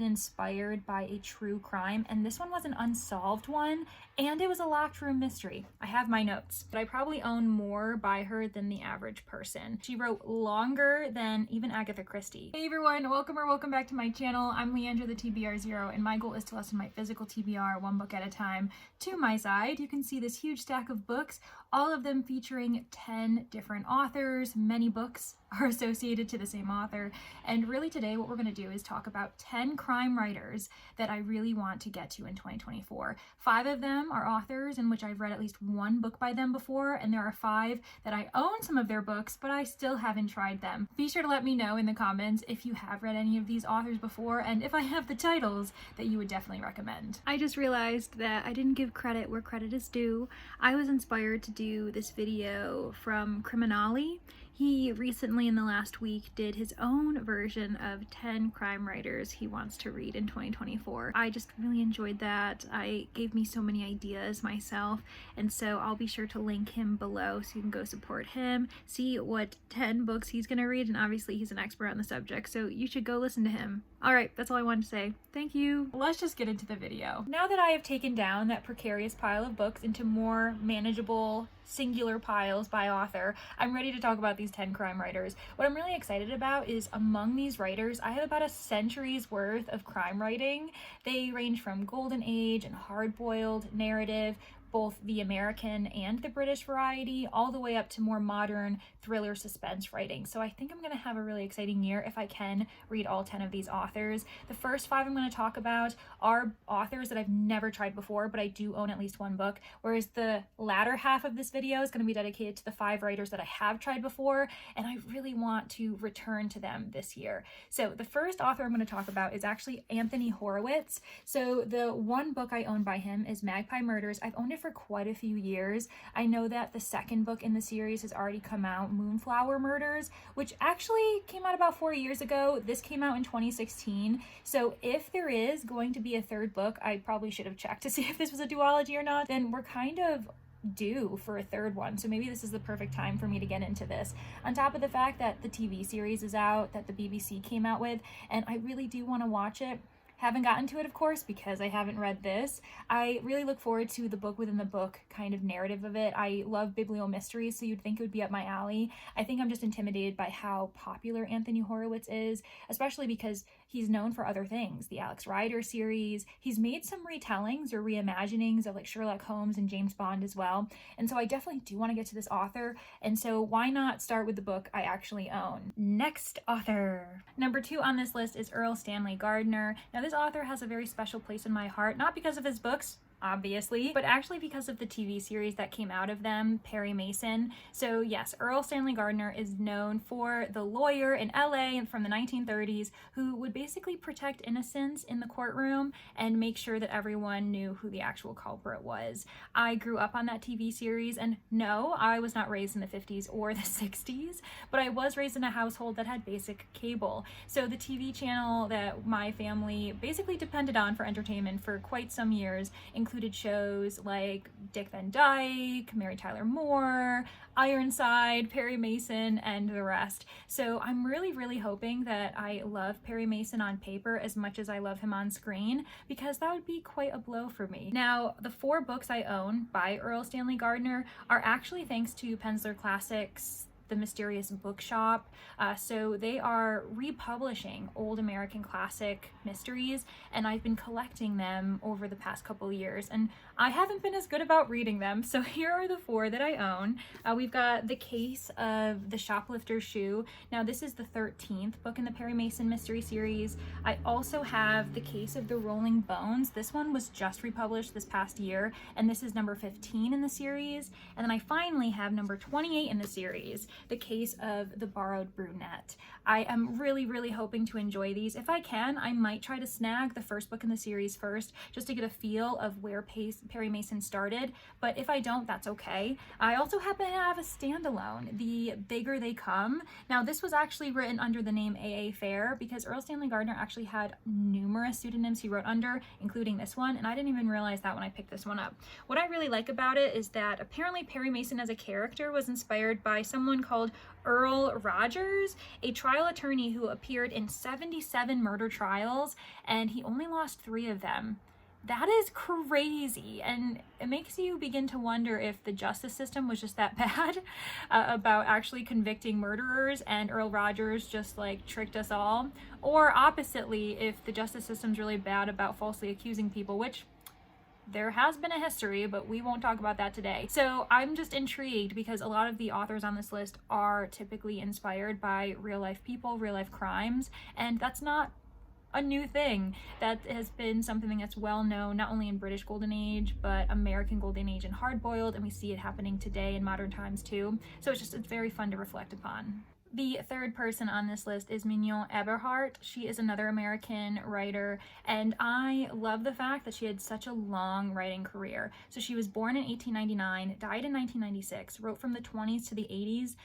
inspired by a true crime, and this one was an unsolved one, and it was a locked room mystery. I have my notes, but I probably own more by her than the average person. She wrote longer than even Agatha Christie. Hey everyone, welcome back to my channel. I'm Leandra, the TBR0, and my goal is to lessen my physical TBR one book at a time. To my side, you can see this huge stack of books, all of them featuring 10 different authors. Many books are associated to the same author, and really today what we're going to do is talk about 10 crime writers that I really want to get to in 2024. 5 of them are authors in which I've read at least one book by them before, and there are 5 that I own some of their books, but I still haven't tried them. Be sure to let me know in the comments if you have read any of these authors before, and if I have the titles that you would definitely recommend. I just realized that I didn't give credit where credit is due. I was inspired to do this video from Criminali. He recently, in the last week, did his own version of 10 crime writers he wants to read in 2024. I just really enjoyed that. It gave me so many ideas myself, and so I'll be sure to link him below so you can go support him, see what 10 books he's gonna read, and obviously he's an expert on the subject, so you should go listen to him. Alright, that's all I wanted to say. Thank you. Let's just get into the video. Now that I have taken down that precarious pile of books into more manageable, singular piles by author, I'm ready to talk about these 10 crime writers. What I'm really excited about is among these writers, I have about a century's worth of crime writing. They range from golden age and hard-boiled narrative, both the American and the British variety, all the way up to more modern thriller suspense writing. So I think I'm going to have a really exciting year if I can read all 10 of these authors. The first 5 I'm going to talk about are authors that I've never tried before, but I do own at least one book, whereas the latter half of this video is going to be dedicated to the 5 writers that I have tried before, and I really want to return to them this year. So the first author I'm going to talk about is actually Anthony Horowitz. So the one book I own by him is Magpie Murders. I've owned it for quite a few years. I know that the second book in the series has already come out, Moonflower Murders, which actually came out about 4 years ago. This came out in 2016. So if there is going to be a third book, I probably should have checked to see if this was a duology or not, then we're kind of due for a third one, so maybe this is the perfect time for me to get into this, on top of the fact that the TV series is out that the BBC came out with, and I really do want to watch it. Haven't gotten to it, of course, because I haven't read this. I really look forward to the book within the book kind of narrative of it. I love bibliomysteries, so you'd think it would be up my alley. I think I'm just intimidated by how popular Anthony Horowitz is, especially because he's known for other things. The Alex Rider series. He's made some retellings or reimaginings of like Sherlock Holmes and James Bond as well. And so I definitely do want to get to this author. And so why not start with the book I actually own? Next author. Number 2 on this list is Earl Stanley Gardner. Now this author has a very special place in my heart, not because of his books, obviously, but actually because of the TV series that came out of them, Perry Mason. So yes, Earl Stanley Gardner is known for the lawyer in LA from the 1930s who would basically protect innocents in the courtroom and make sure that everyone knew who the actual culprit was. I grew up on that TV series, and no, I was not raised in the 50s or the 60s, but I was raised in a household that had basic cable. So the TV channel that my family basically depended on for entertainment for quite some years included shows like Dick Van Dyke, Mary Tyler Moore, Ironside, Perry Mason, and the rest. So I'm really hoping that I love Perry Mason on paper as much as I love him on screen, because that would be quite a blow for me. Now, the 4 books I own by Earl Stanley Gardner are actually thanks to Penzler Classics, the Mysterious Bookshop. So they are republishing old American classic mysteries, and I've been collecting them over the past couple years, and I haven't been as good about reading them. So here are the 4 that I own. We've got The Case of the Shoplifter's Shoe. Now this is the 13th book in the Perry Mason mystery series. I also have The Case of the Rolling Bones. This one was just republished this past year, and this is number 15 in the series. And then I finally have number 28 in the series, The Case of the Borrowed Brunette. I am really hoping to enjoy these. If I can, I might try to snag the first book in the series first, just to get a feel of where Perry Mason started, but if I don't, that's okay. I also happen to have a standalone, The Bigger They Come. Now this was actually written under the name A.A. Fair because Earl Stanley Gardner actually had numerous pseudonyms he wrote under, including this one, and I didn't even realize that when I picked this one up. What I really like about it is that apparently Perry Mason as a character was inspired by someone called Earl Rogers, a trial attorney who appeared in 77 murder trials, and he only lost 3 of them. That is crazy, and it makes you begin to wonder if the justice system was just that bad about actually convicting murderers, and Earl Rogers just like tricked us all, or oppositely, if the justice system's really bad about falsely accusing people, which there has been a history, but we won't talk about that today. So I'm just intrigued because a lot of the authors on this list are typically inspired by real life people, real life crimes, and that's not a new thing. That has been something that's well known not only in British Golden Age but American Golden Age and hardboiled, and we see it happening today in modern times too. So it's very fun to reflect upon. The third person on this list is Mignon Eberhardt. She is another American writer, and I love the fact that she had such a long writing career. So she was born in 1899, died in 1996, wrote from the 20s to the 80s,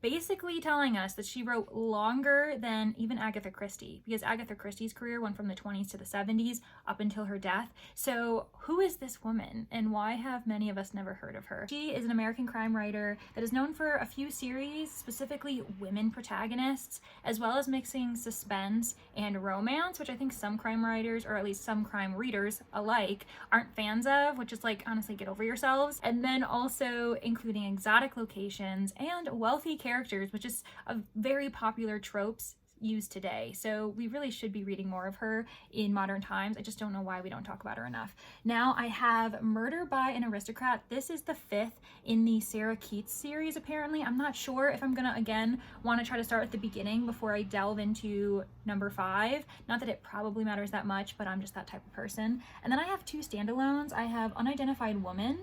basically telling us that she wrote longer than even Agatha Christie, because Agatha Christie's career went from the 20s to the 70s up until her death. So who is this woman, and why have many of us never heard of her? She is an American crime writer that is known for a few series, specifically women protagonists, as well as mixing suspense and romance, which I think some crime writers, or at least some crime readers alike, aren't fans of, which is like, honestly, get over yourselves. And then also including exotic locations and wealthy characters, which is a very popular tropes used today. So we really should be reading more of her in modern times. I just don't know why we don't talk about her enough. Now I have Murder by an Aristocrat. This is the 5th in the Sarah Keats series, apparently. I'm not sure if I'm gonna, again, want to try to start at the beginning before I delve into number 5. Not that it probably matters that much, but I'm just that type of person. And then I have 2 standalones. I have Unidentified Woman,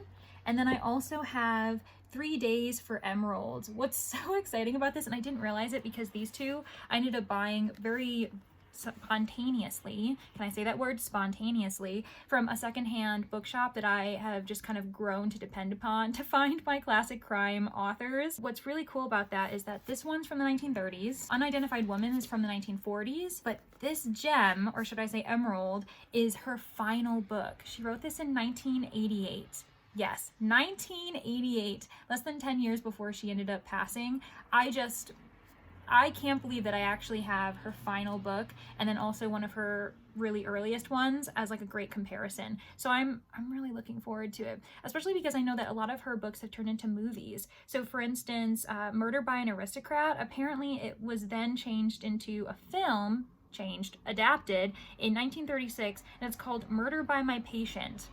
and then I also have 3 Days for Emerald. What's so exciting about this, and I didn't realize it because these 2 I ended up buying very spontaneously, can I say that word, spontaneously, from a secondhand bookshop that I have just kind of grown to depend upon to find my classic crime authors. What's really cool about that is that this one's from the 1930s, Unidentified Woman is from the 1940s, but this gem, or should I say emerald, is her final book. She wrote this in 1988. Yes, 1988, less than 10 years before she ended up passing. I can't believe that I actually have her final book and then also one of her really earliest ones as like a great comparison. So I'm really looking forward to it, especially because I know that a lot of her books have turned into movies. So for instance, Murder by an Aristocrat, apparently it was then changed into a film, adapted in 1936, and it's called Murder by My Patient.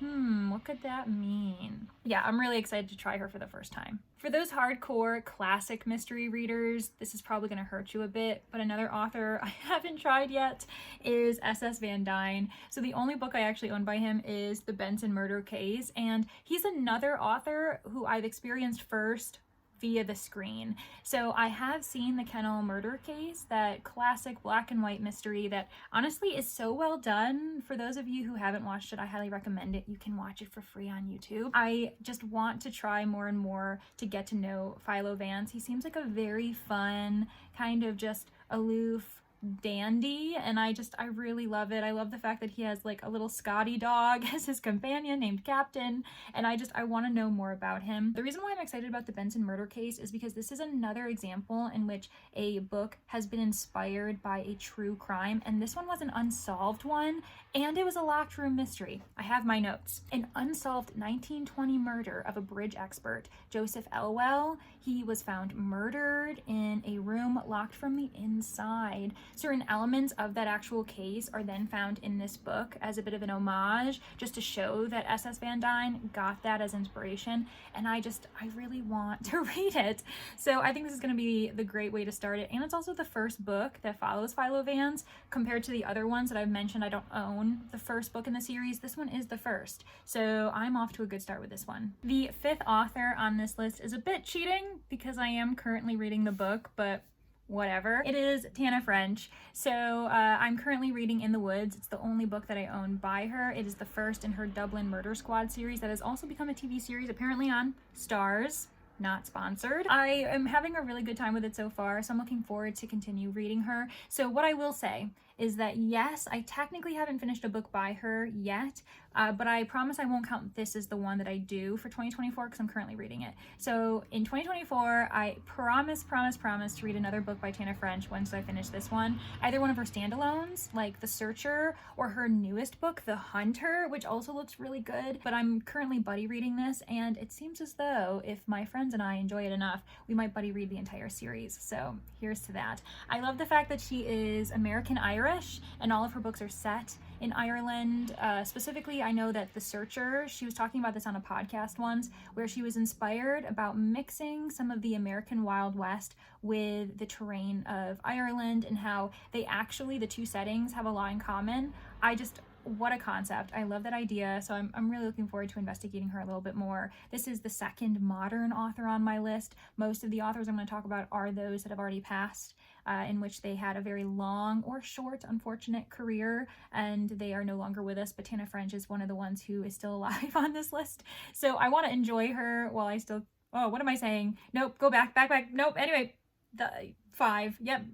What could that mean? Yeah, I'm really excited to try her for the first time. For those hardcore classic mystery readers, this is probably going to hurt you a bit, but another author I haven't tried yet is S.S. Van Dyne. So the only book I actually own by him is The Benson Murder Case, and he's another author who I've experienced first via the screen. So I have seen The Kennel Murder Case, that classic black and white mystery that honestly is so well done. For those of you who haven't watched it, I highly recommend it. You can watch it for free on YouTube. I just want to try more and more to get to know Philo Vance. He seems like a very fun, kind of just aloof dandy, and I really love it. I love the fact that he has like a little Scotty dog as his companion named Captain, and I want to know more about him. The reason why I'm excited about the Benson Murder Case is because this is another example in which a book has been inspired by a true crime, and this one was an unsolved one, and it was a locked room mystery. I have my notes. An unsolved 1920 murder of a bridge expert, Joseph Elwell. He was found murdered in a room locked from the inside. Certain elements of that actual case are then found in this book as a bit of an homage, just to show that S.S. Van Dyne got that as inspiration, and I really want to read it. So I think this is going to be the great way to start it, and it's also the first book that follows Philo Vance. Compared to the other ones that I've mentioned, I don't own the first book in the series. This one is the first, so I'm off to a good start with this one. The 5th author on this list is a bit cheating because I am currently reading the book, but whatever. It is Tana French. So I'm currently reading In the Woods. It's the only book that I own by her. It is the first in her Dublin Murder Squad series that has also become a TV series, apparently on Stars. Not sponsored. I am having a really good time with it so far, so I'm looking forward to continue reading her. So what I will say is that yes, I technically haven't finished a book by her yet, but I promise I won't count this as the one that I do for 2024 because I'm currently reading it. So in 2024, I promise to read another book by Tana French once I finish this one. Either one of her standalones, like The Searcher, or her newest book, The Hunter, which also looks really good. But I'm currently buddy reading this, and it seems as though if my friends and I enjoy it enough, we might buddy read the entire series. So here's to that. I love the fact that she is American Irish, and all of her books are set in Ireland. Specifically, I know that The Searcher, she was talking about this on a podcast once, where she was inspired about mixing some of the American Wild West with the terrain of Ireland, and how they actually, the two settings, have a lot in common. What a concept. I love that idea. So I'm really looking forward to investigating her a little bit more. This is the second modern author on my list. Most of the authors I'm going to talk about are those that have already passed, in which they had a very long or short, unfortunate career, and they are no longer with us. But Tana French is one of the ones who is still alive on this list. So I want to enjoy her while I still, oh, what am I saying? Nope, go back. Nope, anyway.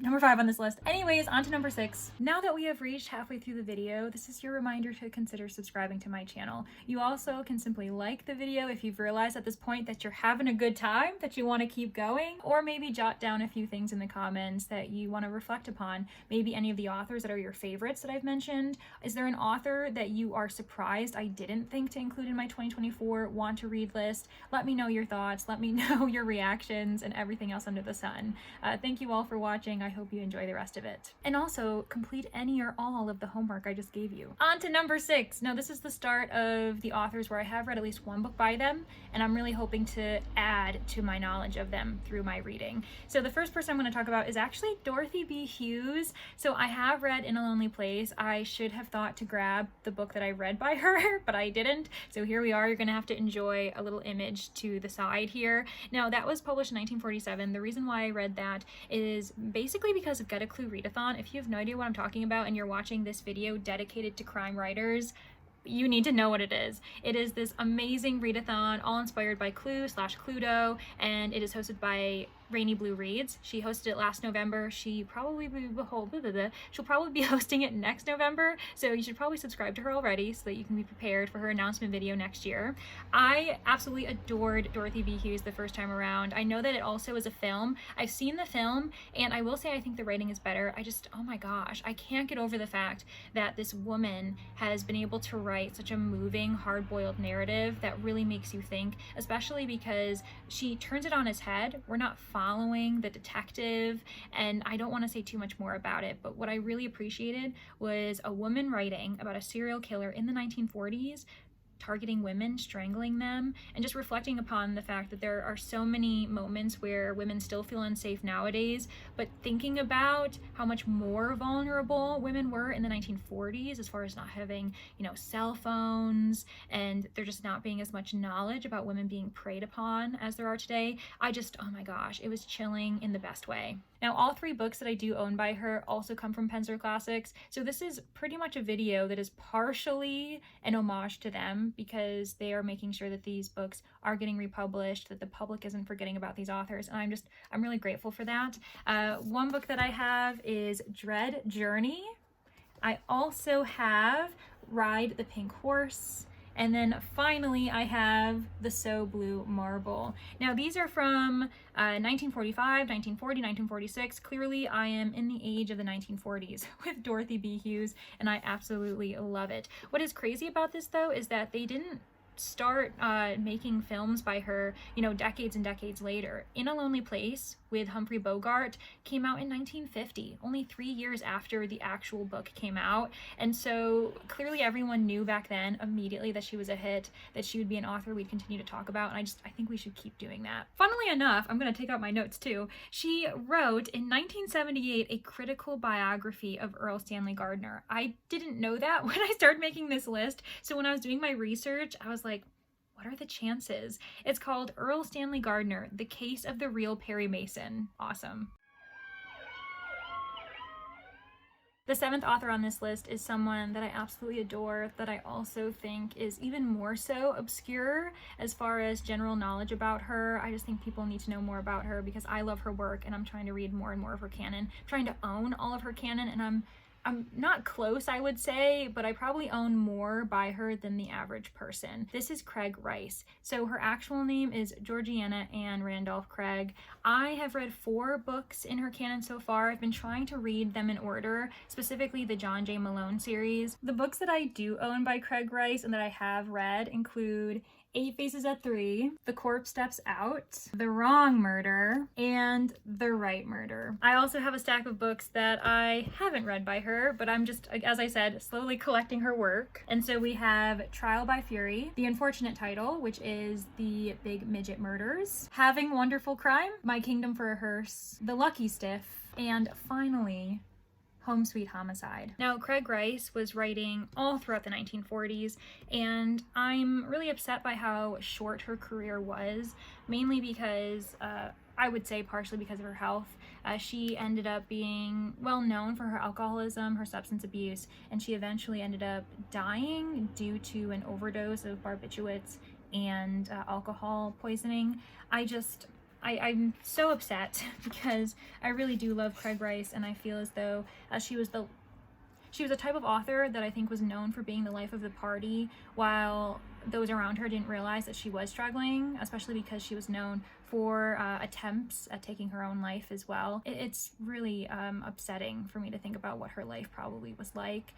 Number 5 on this list. Anyways, on to number 6. Now that we have reached halfway through the video, this is your reminder to consider subscribing to my channel. You also can simply like the video if you've realized at this point that you're having a good time, that you want to keep going, or maybe jot down a few things in the comments that you want to reflect upon. Maybe any of the authors that are your favorites that I've mentioned. Is there an author that you are surprised I didn't think to include in my 2024 want to read list? Let me know your thoughts. Let me know your reactions and everything else under the sun. Thank you all for watching. I hope you enjoy the rest of it. And also, complete any or all of the homework I just gave you. On to number 6. Now, this is the start of the authors where I have read at least one book by them, and I'm really hoping to add to my knowledge of them through my reading. So the first person I'm going to talk about is actually Dorothy B Hughes. So I have read In a Lonely Place. I should have thought to grab the book that I read by her, but I didn't. So here we are. You're going to have to enjoy a little image to the side here. Now, that was published in 1947. The reason why I read that is basically because of Get a Clue Readathon. If you have no idea what I'm talking about and you're watching this video dedicated to crime writers, you need to know what it is. It is this amazing readathon, all inspired by Clue/Cluedo, and it is hosted by Rainy Blue Reads. She hosted it last November. She'll probably be hosting it next November, so you should probably subscribe to her already so that you can be prepared for her announcement video next year. I absolutely adored Dorothy B Hughes the first time around. I know that it also is a film. I've seen the film, and I will say I think the writing is better. Oh my gosh, I can't get over the fact that this woman has been able to write such a moving, hard-boiled narrative that really makes you think, especially because she turns it on its head. We're not following the detective, and I don't want to say too much more about it, but what I really appreciated was a woman writing about a serial killer in the 1940s, targeting women, strangling them, and just reflecting upon the fact that there are so many moments where women still feel unsafe nowadays, but thinking about how much more vulnerable women were in the 1940s as far as not having, cell phones, and there just not being as much knowledge about women being preyed upon as there are today. Oh my gosh, it was chilling in the best way. Now, all 3 books that I do own by her also come from Pensor Classics, so this is pretty much a video that is partially an homage to them because they are making sure that these books are getting republished, that the public isn't forgetting about these authors, and I'm really grateful for that. One book that I have is Dread Journey. I also have Ride the Pink Horse. And then finally, I have The So Blue Marble. Now, these are from 1945, 1940, 1946. Clearly, I am in the age of the 1940s with Dorothy B Hughes, and I absolutely love it. What is crazy about this, though, is that they didn't start making films by her, decades and decades later. In a Lonely Place with Humphrey Bogart came out in 1950, only 3 years after the actual book came out. And so clearly everyone knew back then immediately that she was a hit, that she would be an author we'd continue to talk about, and I think we should keep doing that. Funnily enough, I'm going to take out my notes too. She wrote in 1978 a critical biography of Earl Stanley Gardner. I didn't know that when I started making this list, so when I was doing my research, I was like, what are the chances? It's called Earl Stanley Gardner, The Case of the Real Perry Mason. Awesome. The 7th author on this list is someone that I absolutely adore, that I also think is even more so obscure as far as general knowledge about her. I just think people need to know more about her because I love her work and I'm trying to read more and more of her canon. I'm trying to own all of her canon, and I'm I'm not close, I would say, but I probably own more by her than the average person. This is Craig Rice. So her actual name is Georgiana Ann Randolph Craig. I have read 4 books in her canon so far. I've been trying to read them in order, specifically the John J. Malone series. The books that I do own by Craig Rice and that I have read include 8 Faces at 3, The Corpse Steps Out, The Wrong Murder, and The Right Murder. I also have a stack of books that I haven't read by her, but I'm just, as I said, slowly collecting her work. And so we have Trial by Fury, The Unfortunate Title, which is The Big Midget Murders, Having Wonderful Crime, My Kingdom for a Hearse, The Lucky Stiff, and finally, Home Sweet Homicide. Now, Craig Rice was writing all throughout the 1940s, and I'm really upset by how short her career was, mainly because, I would say partially because of her health. She ended up being well known for her alcoholism, her substance abuse, and she eventually ended up dying due to an overdose of barbiturates and alcohol poisoning. I'm so upset because I really do love Craig Rice, and I feel as though she was a type of author that I think was known for being the life of the party, while those around her didn't realize that she was struggling, especially because she was known for attempts at taking her own life as well. It's really upsetting for me to think about what her life probably was like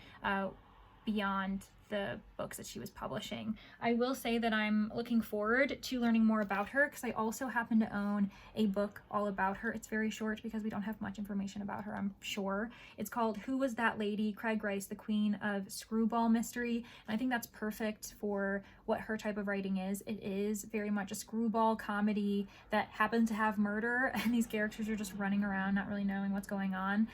beyond the books that she was publishing. I will say that I'm looking forward to learning more about her because I also happen to own a book all about her. It's very short because we don't have much information about her, I'm sure. It's called Who Was That Lady? Craig Rice, the Queen of Screwball Mystery. And I think that's perfect for what her type of writing is. It is very much a screwball comedy that happens to have murder, and these characters are just running around not really knowing what's going on.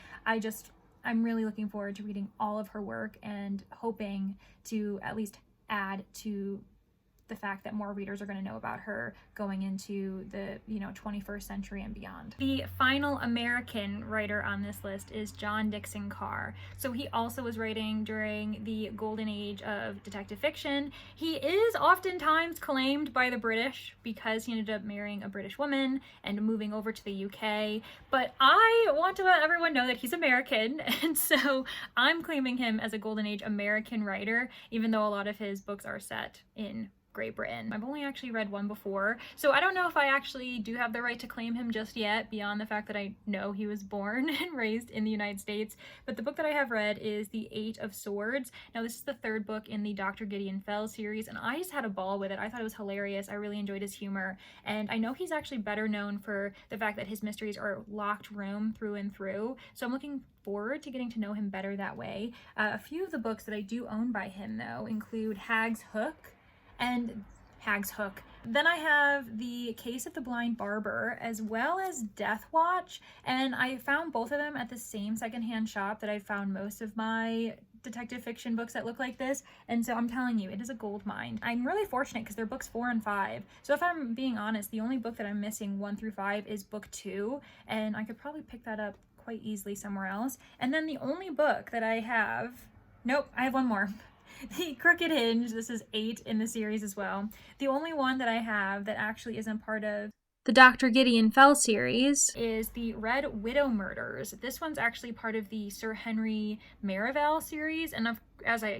I'm really looking forward to reading all of her work and hoping to at least add to the fact that more readers are going to know about her going into the 21st century and beyond. The final American writer on this list is John Dixon Carr. So he also was writing during the golden age of detective fiction. He is oftentimes claimed by the British because he ended up marrying a British woman and moving over to the UK, but I want to let everyone know that he's American, and so I'm claiming him as a golden age American writer, even though a lot of his books are set in Great Britain. I've only actually read one before, so I don't know if I actually do have the right to claim him just yet, beyond the fact that I know he was born and raised in the United States. But the book that I have read is The Eight of Swords. Now, this is the 3rd book in the Dr. Gideon Fell series, and I just had a ball with it. I thought it was hilarious. I really enjoyed his humor, and I know he's actually better known for the fact that his mysteries are locked room through and through, so I'm looking forward to getting to know him better that way. A few of the books that I do own by him, though, include Hag's Hook, and Hag's Hook. Then I have The Case of the Blind Barber, as well as Death Watch, and I found both of them at the same secondhand shop that I found most of my detective fiction books that look like this, and so I'm telling you, it is a gold mine. I'm really fortunate because they're books 4 and 5, so if I'm being honest, the only book that I'm missing 1 through 5 is book 2, and I could probably pick that up quite easily somewhere else. And then the only book that I have, nope, I have one more. The Crooked Hinge, this is 8 in the series as well. The only one that I have that actually isn't part of the Dr. Gideon Fell series is the Red Widow Murders. This one's actually part of the Sir Henry Merivale series, and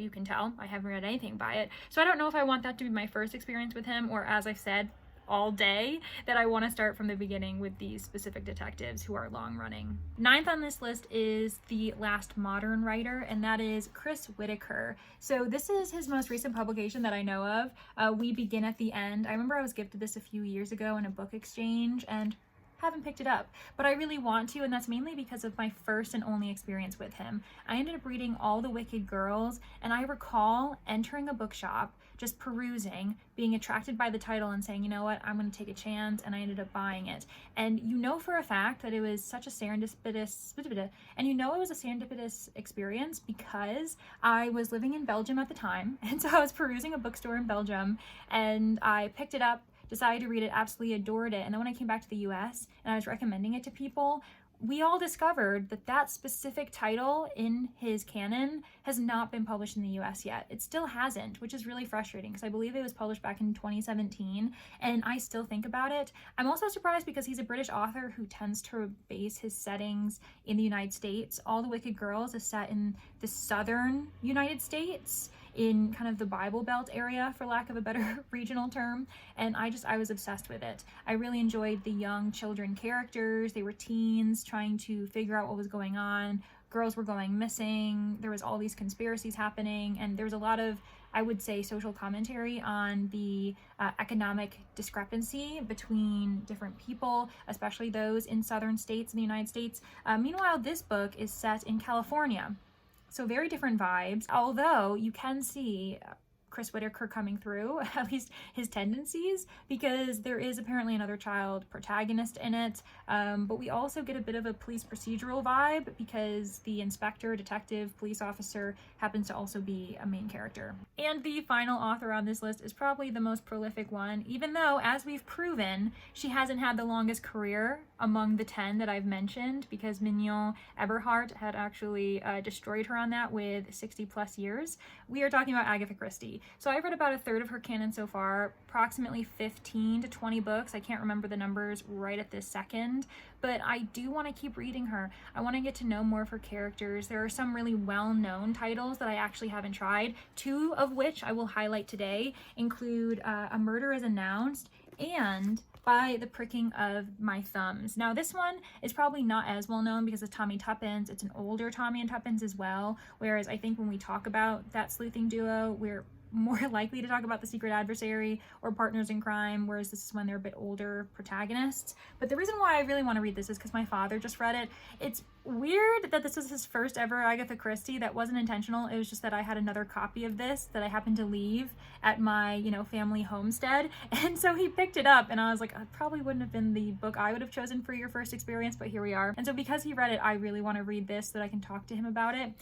you can tell, I haven't read anything by it. So I don't know if I want that to be my first experience with him, or as I've said all day, that I want to start from the beginning with these specific detectives who are long running. 9th on this list is the last modern writer, and that is Chris Whitaker. So this is his most recent publication that I know of. We Begin at the End. I remember I was gifted this a few years ago in a book exchange and haven't picked it up, but I really want to, and that's mainly because of my first and only experience with him. I ended up reading All the Wicked Girls, and I recall entering a bookshop, just perusing, being attracted by the title and saying, you know what, I'm going to take a chance, and I ended up buying it. And you know for a fact that it was such a serendipitous experience because I was living in Belgium at the time, and so I was perusing a bookstore in Belgium, and I picked it up, decided to read it, absolutely adored it, and then when I came back to the US and I was recommending it to people, we all discovered that that specific title in his canon has not been published in the US yet. It still hasn't, which is really frustrating because I believe it was published back in 2017 and I still think about it. I'm also surprised because he's a British author who tends to base his settings in the United States. All the Wicked Girls is set in the southern United States, in kind of the Bible Belt area, for lack of a better regional term, and I was obsessed with it. I really enjoyed the young children characters. They were teens trying to figure out what was going on. Girls were going missing. There was all these conspiracies happening, and there was a lot of, I would say, social commentary on the economic discrepancy between different people, especially those in southern states in the United States. Meanwhile, this book is set in California. So very different vibes, although you can see Chris Whitaker coming through, at least his tendencies, because there is apparently another child protagonist in it, but we also get a bit of a police procedural vibe because the inspector, detective, police officer happens to also be a main character. And the final author on this list is probably the most prolific one, even though, as we've proven, she hasn't had the longest career among the 10 that I've mentioned, because Mignon Eberhardt had actually destroyed her on that with 60 plus years. We are talking about Agatha Christie. So I've read about a third of her canon so far, approximately 15 to 20 books. I can't remember the numbers right at this second, but I do want to keep reading her. I want to get to know more of her characters. There are some really well-known titles that I actually haven't tried, 2 of which I will highlight today include A Murder is Announced and By the Pricking of My Thumbs. Now this one is probably not as well known because it's Tommy Tuppence. It's an older Tommy and Tuppence as well, whereas I think when we talk about that sleuthing duo, we're more likely to talk about The Secret Adversary or Partners in Crime, whereas this is when they're a bit older protagonists. But the reason why I really want to read this is because my father just read it. It's weird that this is his first ever Agatha Christie. That wasn't intentional. It was just that I had another copy of this that I happened to leave at my, family homestead. And so he picked it up and I was like, it probably wouldn't have been the book I would have chosen for your first experience, but here we are. And so because he read it, I really want to read this so that I can talk to him about it.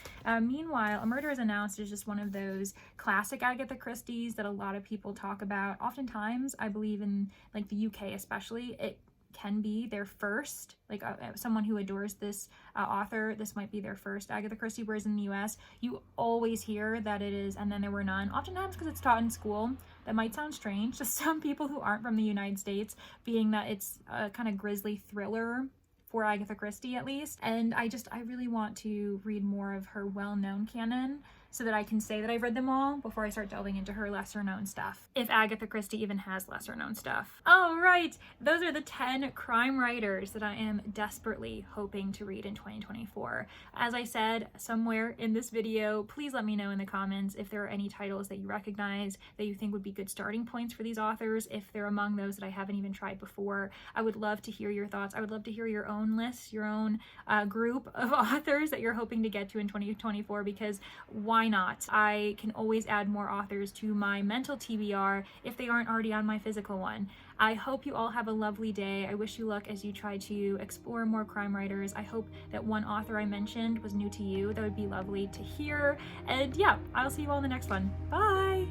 Meanwhile, A Murder is Announced is just one of those classic Agatha Christie's that a lot of people talk about. Oftentimes, I believe in like the UK especially, it can be their first, like someone who adores this author, this might be their first Agatha Christie, whereas in the US, you always hear that it is And Then There Were None, oftentimes because it's taught in school. That might sound strange to some people who aren't from the United States, being that it's a kind of grisly thriller for Agatha Christie at least, and I really want to read more of her well-known canon so that I can say that I've read them all before I start delving into her lesser known stuff, if Agatha Christie even has lesser known stuff. All right, those are the 10 crime writers that I am desperately hoping to read in 2024. As I said somewhere in this video, please let me know in the comments if there are any titles that you recognize that you think would be good starting points for these authors, if they're among those that I haven't even tried before. I would love to hear your thoughts. I would love to hear your own lists, your own group of authors that you're hoping to get to in 2024, because why not? I can always add more authors to my mental TBR if they aren't already on my physical one. I hope you all have a lovely day. I wish you luck as you try to explore more crime writers. I hope that one author I mentioned was new to you. That would be lovely to hear. And yeah, I'll see you all in the next one. Bye!